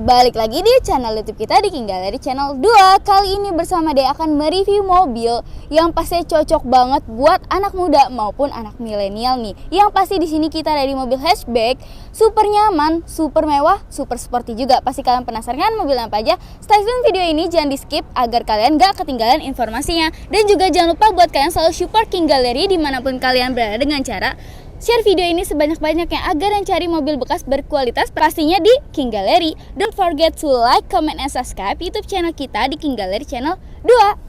balik lagi di channel YouTube kita di King Gallery Channel 2. Kali ini bersama Dea akan mereview mobil yang pasti cocok banget buat anak muda maupun anak milenial nih. Yang pasti di sini kita ada di mobil hatchback, super nyaman, super mewah, super sporty juga. Pasti kalian penasaran kan mobil apa aja? Stay tune video ini, jangan di skip agar kalian gak ketinggalan informasinya. Dan juga jangan lupa buat kalian selalu support King Gallery dimanapun kalian berada dengan cara share video ini sebanyak-banyaknya agar yang cari mobil bekas berkualitas pastinya di King Gallery. Don't forget to like, comment, and subscribe YouTube channel kita di King Gallery Channel 2.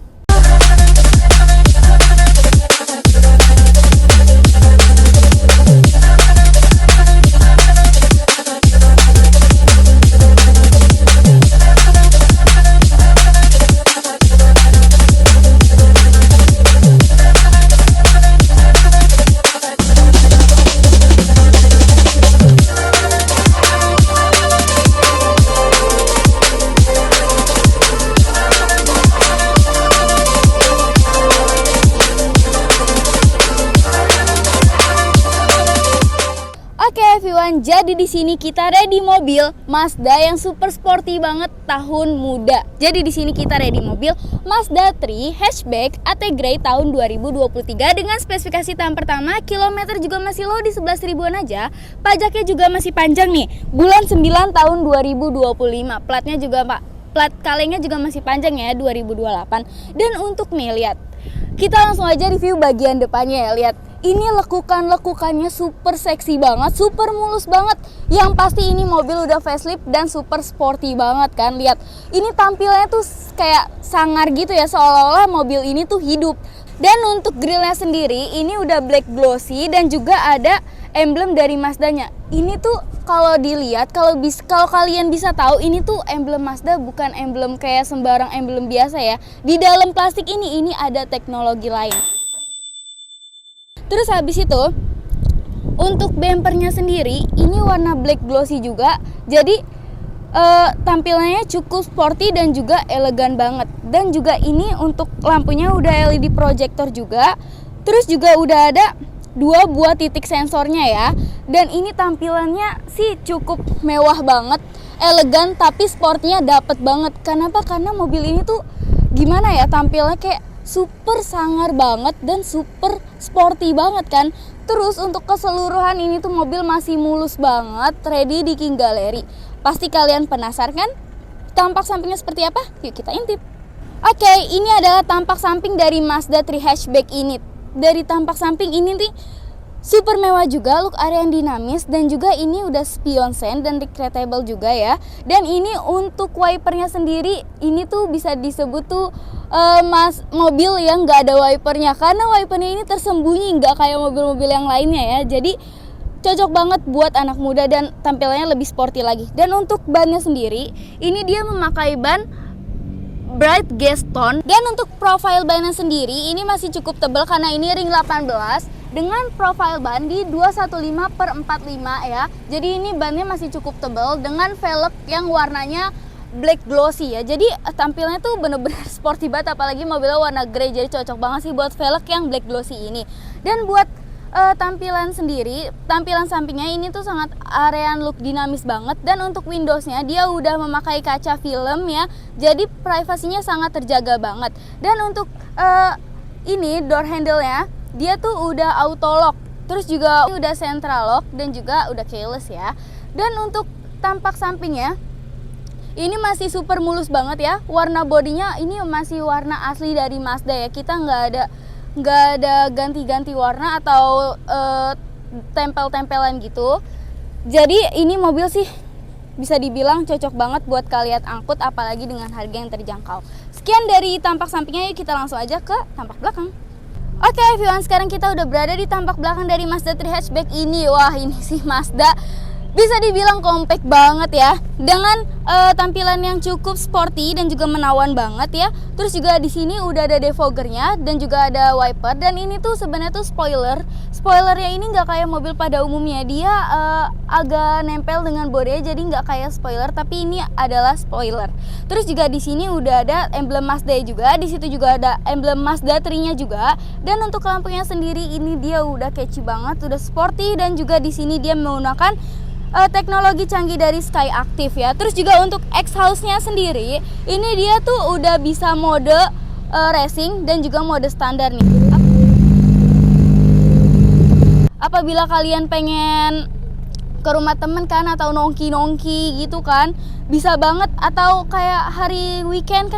Jadi di sini kita ready mobil Mazda yang super sporty banget tahun muda. Jadi di sini kita ready mobil Mazda 3 hatchback AT Grey tahun 2023 dengan spesifikasi tahun pertama, kilometer juga masih low di 11 ribuan aja. Pajaknya juga masih panjang nih, bulan 9 tahun 2025. Platnya juga plat kalengnya juga masih panjang ya, 2028. Dan untuk nih lihat, kita langsung aja review bagian depannya ya. Lihat, ini lekukannya super seksi banget, super mulus banget. Yang pasti ini mobil udah facelift dan super sporty banget kan. Lihat, ini tampilnya tuh kayak sangar gitu ya, seolah-olah mobil ini tuh hidup. Dan untuk grillnya sendiri ini udah black glossy dan juga ada emblem dari Mazdanya. Ini tuh kalau dilihat, kalau kalian bisa tahu, ini tuh emblem Mazda bukan emblem kayak sembarang emblem biasa ya. Di dalam plastik ini ada teknologi lain. Terus habis itu untuk bumpernya sendiri ini warna black glossy juga. Jadi tampilannya cukup sporty dan juga elegan banget. Dan juga ini untuk lampunya udah LED projector juga. Terus juga udah ada 2 buah titik sensornya ya. Dan ini tampilannya sih cukup mewah banget, elegan tapi sportnya dapet banget. Kenapa? Karena mobil ini tuh gimana ya, tampilnya kayak super sangar banget dan super sporty banget kan. Terus untuk keseluruhan ini tuh mobil masih mulus banget, ready di King Gallery. Pasti kalian penasaran kan tampak sampingnya seperti apa? Yuk kita intip. Oke, ini adalah tampak samping dari Mazda 3 hatchback ini. Dari tampak samping ini nih super mewah juga, look area yang dinamis, dan juga ini udah spion sen dan recreatable juga ya. Dan ini untuk wipernya sendiri, ini tuh bisa disebut tuh mobil yang nggak ada wipernya, karena wipernya ini tersembunyi, nggak kayak mobil-mobil yang lainnya ya. Jadi cocok banget buat anak muda dan tampilannya lebih sporty lagi. Dan untuk bannya sendiri, ini dia memakai ban Bright Gaston. Dan untuk profile bannya sendiri ini masih cukup tebal karena ini ring 18 dengan profile ban di 215/45 ya. Jadi ini bannya masih cukup tebal dengan velg yang warnanya black glossy ya. Jadi tampilnya tuh bener-bener sporty banget, apalagi mobilnya warna grey. Jadi cocok banget sih buat velg yang black glossy ini. Dan buat tampilan sendiri, tampilan sampingnya ini tuh sangat arean look dinamis banget. Dan untuk Windowsnya dia udah memakai kaca film ya, jadi privasinya sangat terjaga banget. Dan untuk ini door handle-nya dia tuh udah auto lock, terus juga udah central lock dan juga udah keyless ya. Dan untuk tampak sampingnya ini masih super mulus banget ya. Warna bodinya ini masih warna asli dari Mazda ya. Kita nggak ada ganti-ganti warna atau tempel-tempelan gitu. Jadi ini mobil sih bisa dibilang cocok banget buat kalian angkut, apalagi dengan harga yang terjangkau. Sekian dari tampak sampingnya, yuk kita langsung aja ke tampak belakang. Oke everyone, sekarang kita udah berada di tampak belakang dari Mazda 3 hatchback ini. Wah, ini sih Mazda bisa dibilang compact banget ya, dengan tampilan yang cukup sporty dan juga menawan banget ya. Terus juga di sini udah ada defoggernya dan juga ada wiper. Dan ini tuh sebenarnya tuh spoilernya ini nggak kayak mobil pada umumnya, dia agak nempel dengan bodinya, jadi nggak kayak spoiler, tapi ini adalah spoiler. Terus juga di sini udah ada emblem Mazda juga, di situ juga ada emblem Mazda 3-nya juga. Dan untuk lampunya sendiri ini dia udah catchy banget, udah sporty, dan juga di sini dia menggunakan teknologi canggih dari Sky Active ya. Terus juga untuk exhaust-nya sendiri, ini dia tuh udah bisa mode racing dan juga mode standar nih. Apabila kalian pengen ke rumah temen kan, atau nongki gitu kan, bisa banget. Atau kayak hari weekend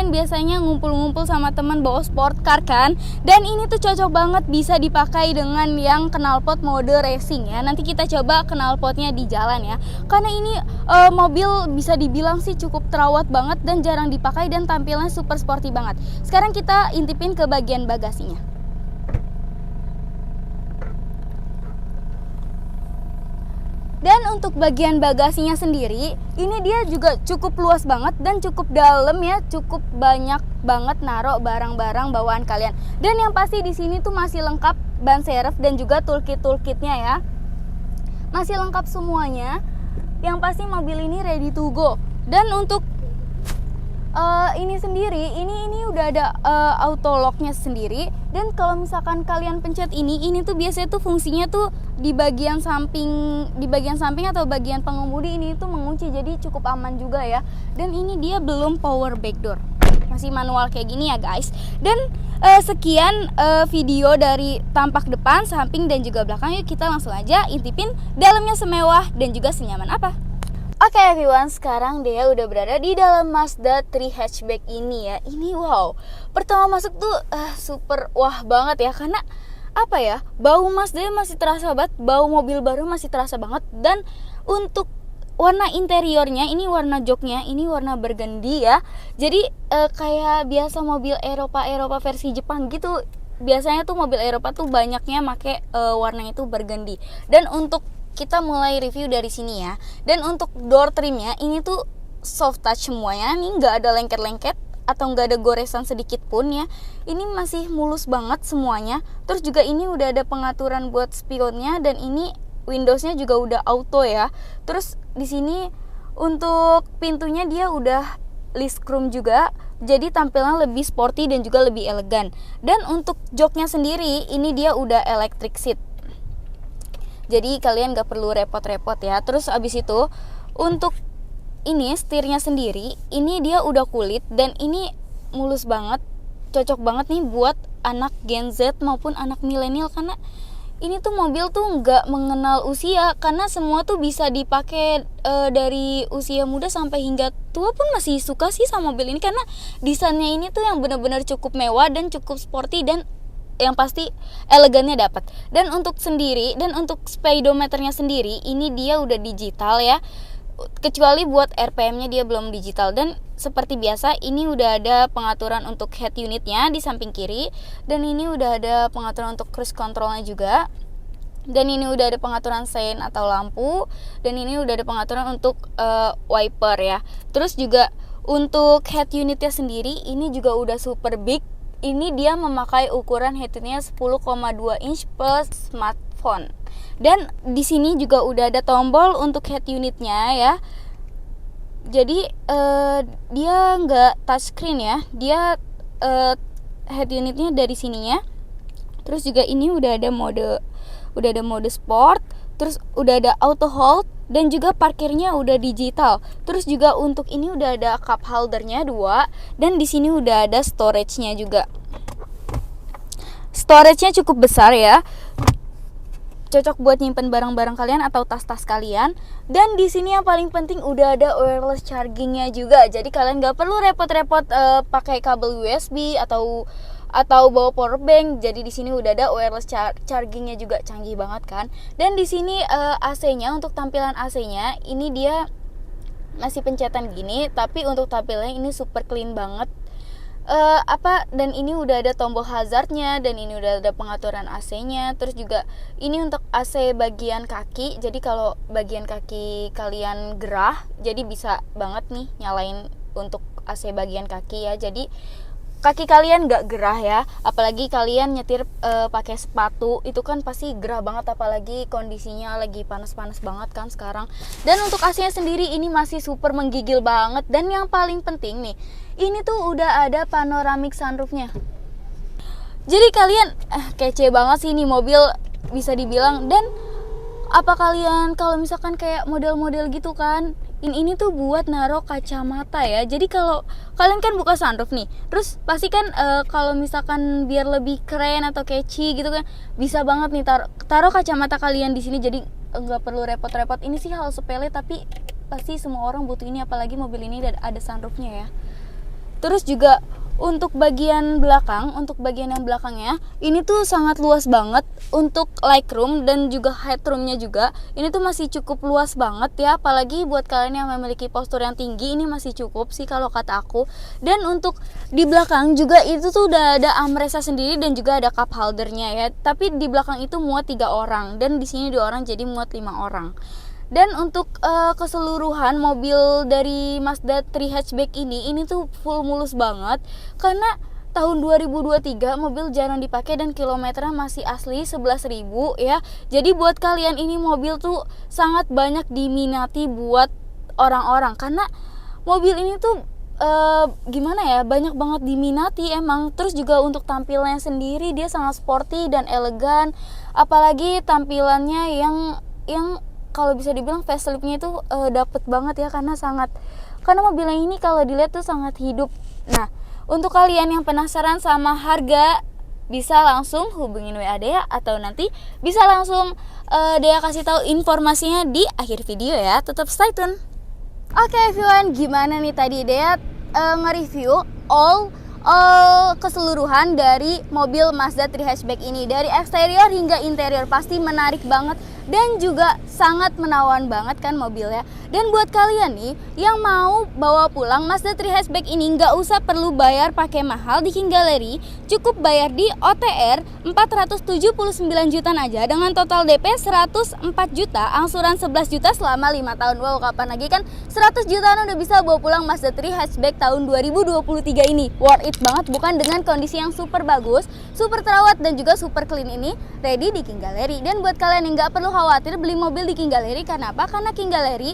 biasanya ngumpul-ngumpul sama teman bawa sport car kan, dan ini tuh cocok banget bisa dipakai dengan yang knalpot mode racing ya. Nanti kita coba knalpotnya di jalan ya, karena ini mobil bisa dibilang sih cukup terawat banget dan jarang dipakai dan tampilnya super sporty banget. Sekarang kita intipin ke bagian bagasinya. Dan untuk bagian bagasinya sendiri, ini dia juga cukup luas banget dan cukup dalam ya, cukup banyak banget naruh barang-barang bawaan kalian. Dan yang pasti di sini tuh masih lengkap ban serep dan juga toolkitnya ya. Masih lengkap semuanya. Yang pasti mobil ini ready to go. Dan untuk ini sendiri, ini udah ada auto locknya sendiri. Dan kalau misalkan kalian pencet ini tuh biasanya tuh fungsinya tuh di bagian samping atau bagian pengemudi ini tuh mengunci, jadi cukup aman juga ya. Dan ini dia belum power back door, masih manual kayak gini ya guys. Dan sekian video dari tampak depan, samping dan juga belakang. Yuk kita langsung aja intipin dalamnya semewah dan juga senyaman apa. Oke everyone, sekarang Dea udah berada di dalam Mazda 3 hatchback ini ya. Ini wow, pertama masuk tuh super wah banget ya, karena apa ya, bau Mazda masih terasa banget, bau mobil baru masih terasa banget. Dan untuk warna interiornya, ini warna joknya, ini warna burgundy ya. Jadi kayak biasa mobil Eropa versi Jepang gitu. Biasanya tuh mobil Eropa tuh banyaknya make warna itu burgundy. Dan untuk kita mulai review dari sini ya. Dan untuk door trimnya ini tuh soft touch semuanya, ini nggak ada lengket-lengket atau nggak ada goresan sedikit pun ya. Ini masih mulus banget semuanya. Terus juga ini udah ada pengaturan buat spionnya, dan ini Windowsnya juga udah auto ya. Terus di sini untuk pintunya dia udah list chrome juga, jadi tampilannya lebih sporty dan juga lebih elegan. Dan untuk joknya sendiri ini dia udah electric seat, jadi kalian gak perlu repot-repot ya. Terus abis itu untuk ini setirnya sendiri, ini dia udah kulit dan ini mulus banget. Cocok banget nih buat anak Gen Z maupun anak milenial, karena ini tuh mobil tuh gak mengenal usia, karena semua tuh bisa dipakai dari usia muda sampai hingga tua pun masih suka sih sama mobil ini, karena desainnya ini tuh yang benar-benar cukup mewah dan cukup sporty, dan yang pasti elegannya dapat. Dan untuk speedometernya sendiri ini dia udah digital ya, kecuali buat RPM-nya dia belum digital. Dan seperti biasa ini udah ada pengaturan untuk head unitnya di samping kiri, dan ini udah ada pengaturan untuk cruise controlnya juga, dan ini udah ada pengaturan sein atau lampu, dan ini udah ada pengaturan untuk wiper ya. Terus juga untuk head unitnya sendiri ini juga udah super big. Ini dia memakai ukuran head unitnya 10,2 inch plus smartphone. Dan di sini juga udah ada tombol untuk head unitnya ya. Jadi dia nggak touchscreen ya. Dia head unitnya dari sininya. Terus juga ini udah ada mode sport. Terus udah ada auto hold, dan juga parkirnya udah digital. Terus juga untuk ini udah ada cup holdernya 2, dan di sini udah ada storage-nya juga. Storage-nya cukup besar ya. Cocok buat nyimpen barang-barang kalian atau tas-tas kalian. Dan di sini yang paling penting udah ada wireless charging-nya juga. Jadi kalian nggak perlu repot-repot pakai kabel USB atau bawa power bank. Jadi di sini udah ada wireless charging-nya juga, canggih banget kan. Dan di sini AC-nya, untuk tampilan AC-nya ini dia masih pencetan gini, tapi untuk tampilannya ini super clean banget. Dan ini udah ada tombol hazardnya, dan ini udah ada pengaturan AC-nya. Terus juga ini untuk AC bagian kaki. Jadi kalau bagian kaki kalian gerah, jadi bisa banget nih nyalain untuk AC bagian kaki ya. Jadi kaki kalian gak gerah ya, apalagi kalian nyetir pakai sepatu, itu kan pasti gerah banget, apalagi kondisinya lagi panas-panas banget kan sekarang. Dan untuk AC-nya sendiri ini masih super menggigil banget. Dan yang paling penting nih, ini tuh udah ada panoramic sunroofnya. Jadi kalian kece banget sih ini mobil bisa dibilang. Dan Apa kalian kalau misalkan kayak model-model gitu kan, ini tuh buat naruh kacamata ya. Jadi kalau kalian kan buka sunroof nih, terus pasti kan kalau misalkan biar lebih keren atau catchy gitu kan, bisa banget nih taruh kacamata kalian di sini. Jadi nggak perlu repot-repot. Ini sih hal sepele tapi pasti semua orang butuh ini, apalagi mobil ini ada sunroofnya ya. Terus juga untuk bagian yang belakangnya ini tuh sangat luas banget. Untuk legroom dan juga headroomnya juga ini tuh masih cukup luas banget ya, apalagi buat kalian yang memiliki postur yang tinggi ini masih cukup sih kalau kata aku. Dan untuk di belakang juga itu tuh udah ada armrest sendiri dan juga ada cup holdernya ya, tapi di belakang itu muat 3 orang dan di sini 2 orang, jadi muat 5 orang. Dan untuk keseluruhan mobil dari Mazda 3 hatchback ini tuh full mulus banget, karena tahun 2023 mobil jarang dipakai dan kilometernya masih asli 11.000 ya. Jadi buat kalian ini mobil tuh sangat banyak diminati buat orang-orang, karena mobil ini tuh gimana ya, banyak banget diminati emang. Terus juga untuk tampilannya sendiri dia sangat sporty dan elegan, apalagi tampilannya yang kalau bisa dibilang faceliftnya itu dapet banget ya, karena mobilnya ini kalau dilihat tuh sangat hidup. Nah, untuk kalian yang penasaran sama harga, bisa langsung hubungin WA Dea, atau nanti bisa langsung Dea kasih tahu informasinya di akhir video ya. Tetap stay tune. Oke everyone, gimana nih tadi Dea nge-review all keseluruhan dari mobil Mazda 3 hatchback ini, dari eksterior hingga interior. Pasti menarik banget dan juga sangat menawan banget kan mobilnya. Dan buat kalian nih yang mau bawa pulang Mazda 3 hatchback ini, nggak usah perlu bayar pakai mahal di King Gallery, cukup bayar di OTR 479 jutaan aja dengan total DP 104 juta, angsuran 11 juta selama 5 tahun. Wow, kapan lagi kan 100 jutaan udah bisa bawa pulang Mazda 3 hatchback tahun 2023 ini. Worth it banget bukan, dengan kondisi yang super bagus, super terawat dan juga super clean ini ready di King Gallery. Dan buat kalian yang nggak perlu khawatir beli mobil di King Gallery, karena apa? Karena King Gallery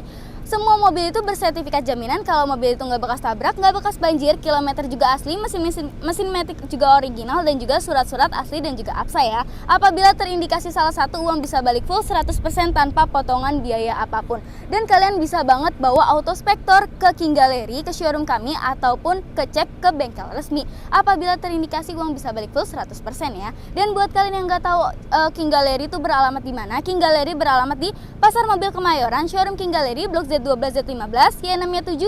semua mobil itu bersertifikat jaminan kalau mobil itu nggak bekas tabrak, nggak bekas banjir, kilometer juga asli, mesin matic juga original, dan juga surat-surat asli dan juga APSA ya. Apabila terindikasi salah satu, uang bisa balik full 100% tanpa potongan biaya apapun. Dan kalian bisa banget bawa autospektor ke King Gallery, ke showroom kami, ataupun cek ke bengkel resmi. Apabila terindikasi, uang bisa balik full 100% ya. Dan buat kalian yang nggak tahu King Gallery itu beralamat di mana, King Gallery beralamat di Pasar Mobil Kemayoran, showroom King Gallery, Blok Z12 Z15, Y6-nya 7,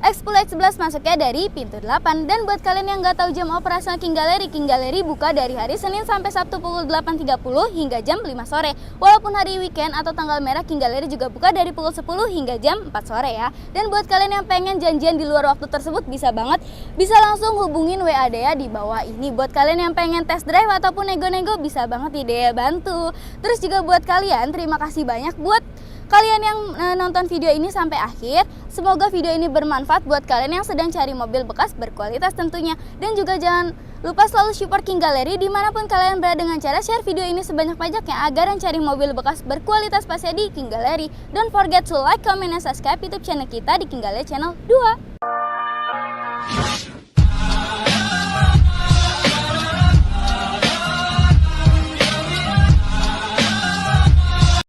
X10 X11 masuknya dari pintu 8. Dan buat kalian yang nggak tahu jam operasional King Gallery buka dari hari Senin sampai Sabtu pukul 8.30 hingga jam 5 sore. Walaupun hari weekend atau tanggal merah, King Gallery juga buka dari pukul 10 hingga jam 4 sore ya. Dan buat kalian yang pengen janjian di luar waktu tersebut, bisa banget, bisa langsung hubungin WA Dea di bawah ini. Buat kalian yang pengen test drive ataupun nego-nego, bisa banget nih Dea bantu. Terus juga buat kalian, terima kasih banyak buat kalian yang nonton video ini sampai akhir. Semoga video ini bermanfaat buat kalian yang sedang cari mobil bekas berkualitas tentunya. Dan juga jangan lupa selalu support King Gallery dimanapun kalian berada, dengan cara share video ini sebanyak-banyaknya agar yang cari mobil bekas berkualitas pasti di King Gallery. Don't forget to like, comment, and subscribe YouTube channel kita di King Gallery Channel 2.